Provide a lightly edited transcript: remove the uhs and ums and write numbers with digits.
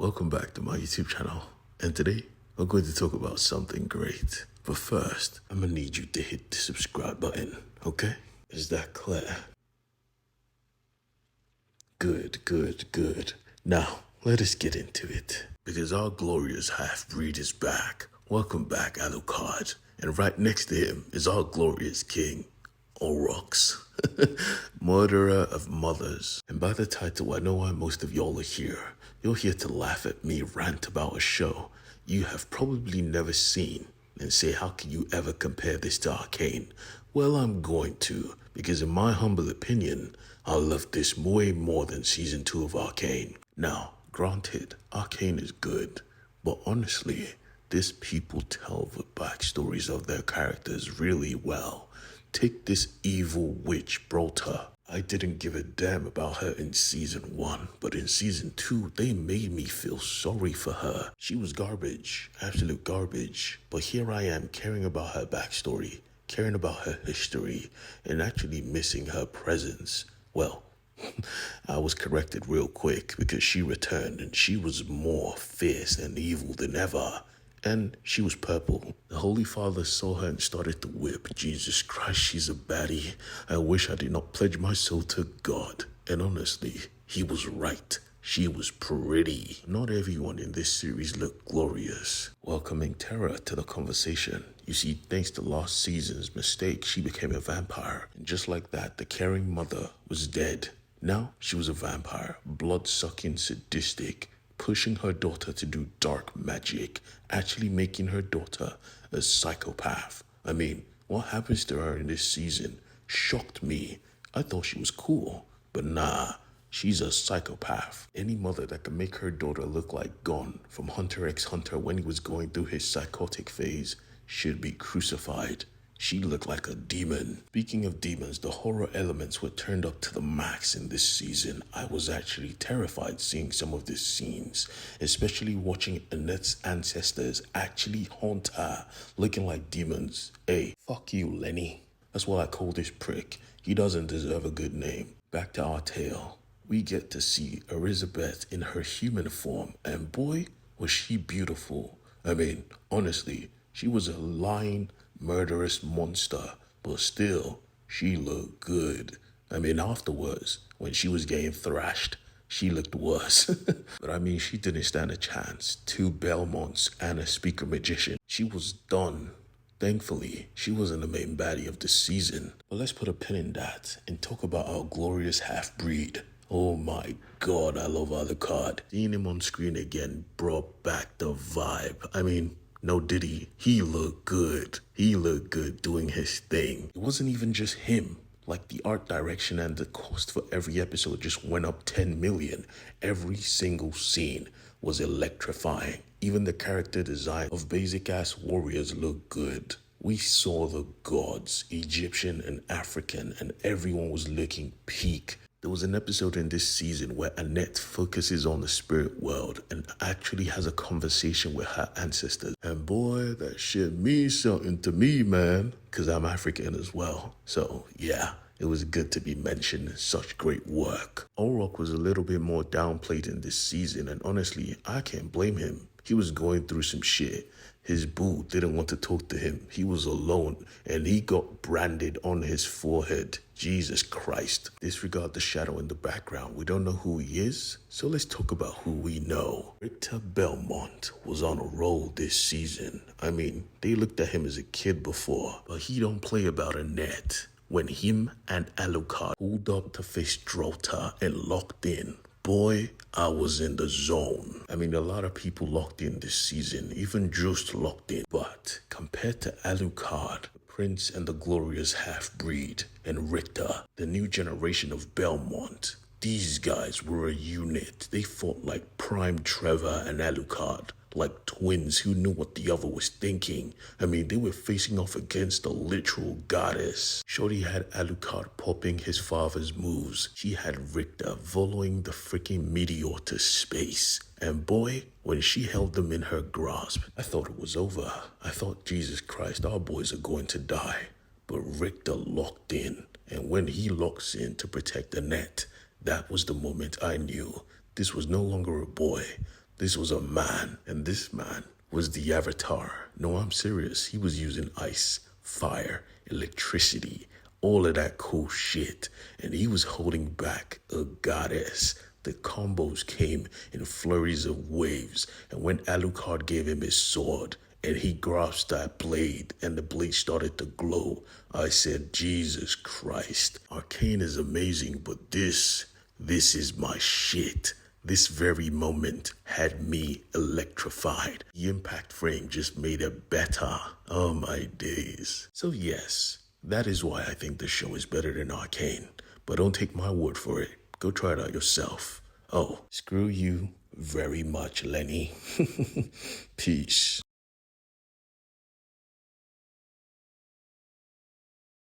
Welcome back to my YouTube channel, and today we're going to talk about something great. But first, I'm gonna need you to hit the subscribe button, okay? Is that clear? Good. Now, let us get into it. Because our glorious half-breed is back. Welcome back, Alucard. And right next to him is our glorious king, Orox. Murderer of mothers. And by the title, I know why most of y'all are here. You're here to laugh at me rant about a show you have probably never seen and say, how can you ever compare this to Arcane? Well, I'm going to, because in my humble opinion, I love this way more than season 2 of Arcane. Now, granted, Arcane is good, but honestly, these people tell the backstories of their characters really well. Take this evil witch Brota. I didn't give a damn about her in season 1, but in season 2, they made me feel sorry for her. She was garbage, absolute garbage. But here I am caring about her backstory, caring about her history, and actually missing her presence. Well, I was corrected real quick because she returned and she was more fierce and evil than ever. And she was purple. The Holy Father saw her and started to whip. Jesus Christ, she's a baddie. I wish I did not pledge my soul to God. And honestly, he was right. She was pretty. Not everyone in this series looked glorious. Welcoming terror to the conversation. You see, thanks to last season's mistake, she became a vampire. And just like that, the caring mother was dead. Now, she was a vampire, blood-sucking, sadistic, pushing her daughter to do dark magic, actually making her daughter a psychopath. I mean, what happens to her in this season shocked me. I thought she was cool, but nah, she's a psychopath. Any mother that can make her daughter look like Gon from Hunter x Hunter when he was going through his psychotic phase should be crucified. She looked like a demon. Speaking of demons, the horror elements were turned up to the max in this season. I was actually terrified seeing some of these scenes, especially watching Annette's ancestors actually haunt her, looking like demons. Hey, fuck you, Lenny. That's what I call this prick. He doesn't deserve a good name. Back to our tale. We get to see Elizabeth in her human form, and boy, was she beautiful. I mean, honestly, she was a lying, murderous monster, but still, she looked good. I mean, afterwards, when she was getting thrashed, she looked worse. But I mean, she didn't stand a chance. 2 Belmonts and a speaker magician. She was done. Thankfully, she wasn't the main baddie of the season. But let's put a pin in that and talk about our glorious half-breed. Oh my God, I love Alucard. Seeing him on screen again brought back the vibe. I mean, no diddy, he looked good. He looked good doing his thing. It wasn't even just him. Like the art direction and the cost for every episode just went up 10 million. Every single scene was electrifying. Even the character design of basic ass warriors looked good. We saw the gods, Egyptian and African, and everyone was looking peak. There was an episode in this season where Annette focuses on the spirit world and actually has a conversation with her ancestors. And boy, that shit means something to me, man, because I'm African as well. So yeah, it was good to be mentioned in such great work. Orok was a little bit more downplayed in this season, and honestly, I can't blame him. He was going through some shit. His boo didn't want to talk to him. He was alone, and he got branded on his forehead. Jesus Christ. Disregard the shadow in the background. We don't know who he is, so let's talk about who we know. Richter Belmont was on a roll this season. I mean, they looked at him as a kid before, but he don't play about Annette. When him and Alucard pulled up to face Drota and locked in, boy, I was in the zone. I mean, a lot of people locked in this season, even Just locked in. But compared to Alucard, the Prince and the glorious half-breed, and Richter, the new generation of Belmont, these guys were a unit. They fought like Prime Trevor and Alucard, like twins who knew what the other was thinking. I mean, they were facing off against a literal goddess. Shorty had Alucard popping his father's moves. She had Richter following the freaking meteor to space. And boy, when she held them in her grasp, I thought it was over. I thought, Jesus Christ, our boys are going to die. But Richter locked in. And when he locks in to protect Annette, that was the moment I knew this was no longer a boy. This was a man, and this man was the Avatar. No, I'm serious. He was using ice, fire, electricity, all of that cool shit. And he was holding back a goddess. The combos came in flurries of waves. And when Alucard gave him his sword and he grasped that blade and the blade started to glow, I said, Jesus Christ, Arcane is amazing, but this is my shit. This very moment had me electrified. The impact frame just made it better. Oh my days. So yes, that is why I think the show is better than Arcane. But don't take my word for it. Go try it out yourself. Oh, screw you very much, Lenny. Peace.